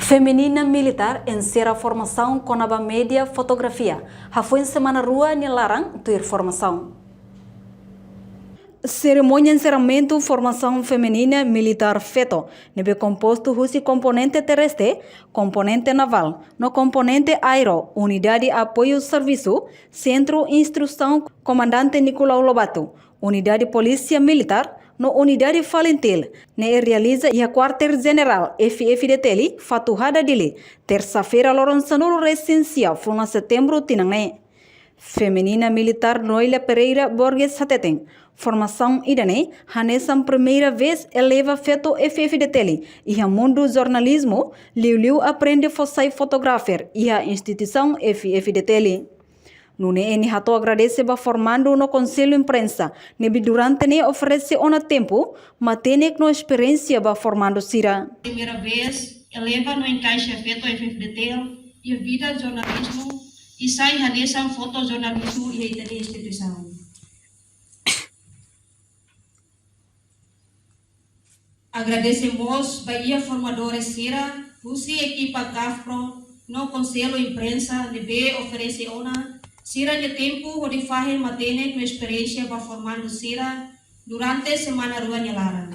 Feminina militar encerra formação com a média fotografia. A foi semana rua ni larang tuir formação. Cerimônia encerramento formação feminina militar feto. Nebe composto husi componente terrestre, componente naval, no componente aero, unidade apoio serviço, centro instrução comandante Nicolau Lobato, unidade polícia militar, no unidade Valentil, ne realiza a quartel-general FFDTL, Fatuhada Dili, terça-feira Loronçanulo Residencial, Funa Setembro, Tinangé. Feminina militar Noila Pereira Borges Hateten. Formação idane, hanesam primeira vez eleva feto FFDTL e a mundo jornalismo, Liu aprende fossai fotografer e a instituição FFDTL. Nune eni hato agradece ba formando no conselho imprensa, nebi durante ne oferece ona tempo, matenek no experiência ba formando sira. Primeira vez, eleva no encaixe feto FFDTL e a vida jornalismo e sai hanesa fotojornalismo e a instituição. Agradecemos Bahia Formadores Sira, Fusi equipa CAFPRO, no conselho imprensa, nebe oferece ona Sira de tempo onde faz matene com experiência para formando Sira durante a semana rua Nelaran.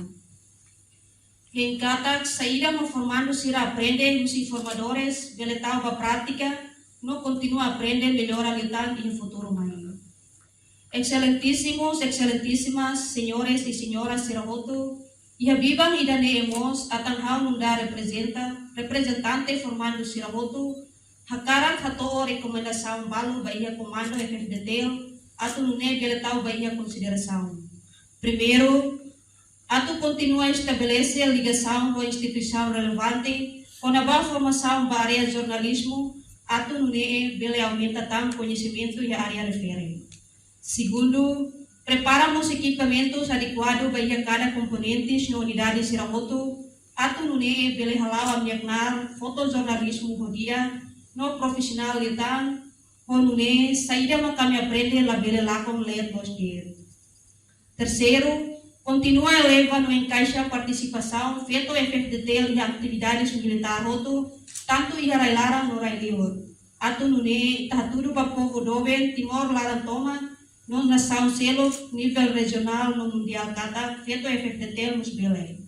Em cada saída para formando Sira aprende os formadores, beletau para prática, não continua a aprender melhor a litar e o futuro mais. Excelentíssimos, excelentíssimas senhores e senhoras Sirahoto, e a vivam e daneemos atanghau nunda representante formando Sirahoto. Hakaran hato rekomendação balu Bahia Comando FFDTL atu nune beletau Bahia consideração. Primeiro, atu continua a estabelecer a ligação com a instituição relevante com a boa formação para a área de jornalismo, atu nune bele aumenta tam conhecimento e a área refere. Segundo, preparamos equipamentos adequados para cada componente na unidade Sirahoto, atu nune bele halau amyaknar fotojornalismo rodia no profissional litan, honune saída kami aprende la bele lakon leer bostir. Terceiro, continua a eleva no encaixe a participação feito FFDTL e atividades militar roto, tanto e harailara no railior. Atu nune taturu pa povo doben Timor Larantoma, no nação selo nível regional no mundial kata feito FFDTL nos bele.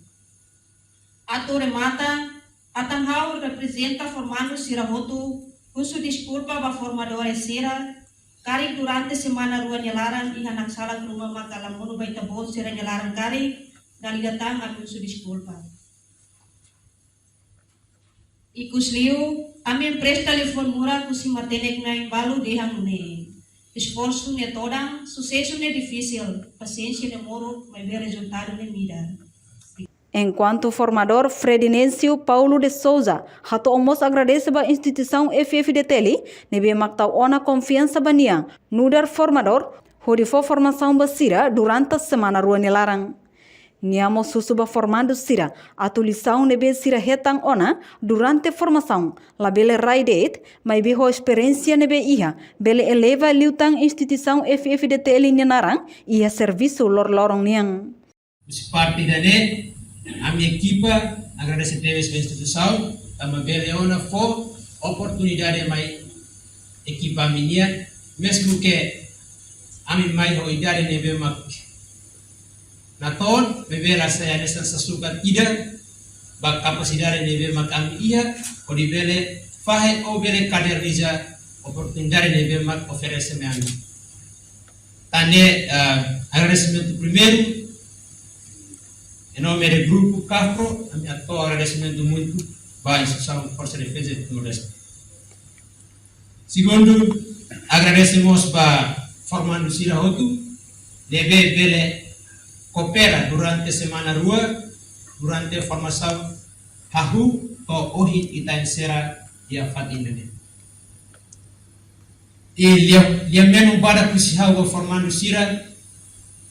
Atu remata Atanghau representa formando Sirahoto, uso desculpa para formadores Sira, kari durante semana rua Nelaran e anak sala ke rumah makalamono baita bol Sira Nelaran kari, daligatang kami uso desculpa. Ikusliu, kami empresta telefon murah kusi matenek na balu dehang ne. Esforço ne todang, sucesso ne difícil, paciência ne moro, vai ver resultado ne mida. Enquanto formador, Fredinencio Paulo de Souza, hato omos agradece a instituição FFDTL, nebe maktau ona confiança bania, nudar formador, hodifo formação basira durante a semana rua Nelaran. Niamo susuba formando sira, atulição nebe sira hetang ona durante formação, la bele raidet, mai beho experiência nebe iha, bele eleva liutang instituição FFDTL Nelaran, ia serviço lorong niang. Parte dane a minha equipa agradece a instituição, também beleona for oportunidade mais equipa minha, mesmo que a minha mais idade nebe mak na ton bebe rasa ya nessa sasukan ida bak kapasidade nebe mak am ia o di bele fahe o bele kaderniza oportunidade nebe mak oferece me ami tane agradecimento primeiro em nome do grupo CAFPRO, a minha agradecimento muito para a Instituição Força de Defesa do Nordeste. Segundo, agradecemos para formando Sirahoto, deve bele coopera durante a semana rua, durante a formação hahu to ohit itansera e a fatinane. E liam menos para kusihau formando Sira,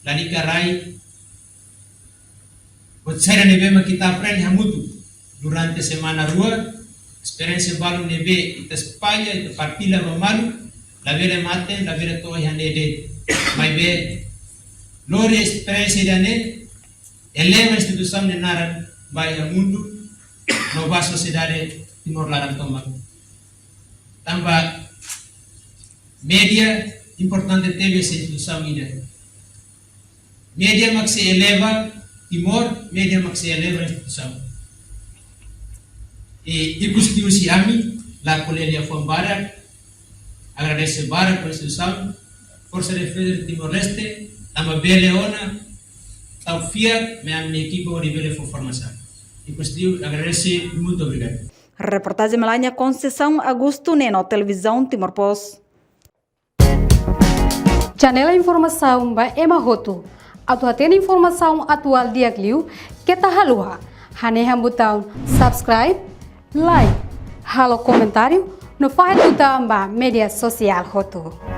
ladikarai Buat nebe kita aprende hamutu durante semana rua, experiência balu nebe ita Espanha, ita partila mamalu, la vere mate, la vere to hanede, mai be lore experiência dane, eleva instituição de nara vai mundo, nova sociedade Timor Larang tomak. Tambah media importante teve essa instituição ida. Media mak se eleva Timor, media mak se eleva a instituição. E cuspiu si ami, la colelia foi Barak, agradece Barak por a instituição, Força de Defesa de Timor-Leste, também Beleona, tau Fiat, minha equipe de nível de formação. E cuspiu, agradece, muito obrigado. Reportagem Melania Conceição Augusto Neno, Televisão Timor Post. Janela informação ba Emma Roto. Atu tem informação atual dia kliu kita halua. Hane botão subscribe, like, halo comentário no faz do media social Roto.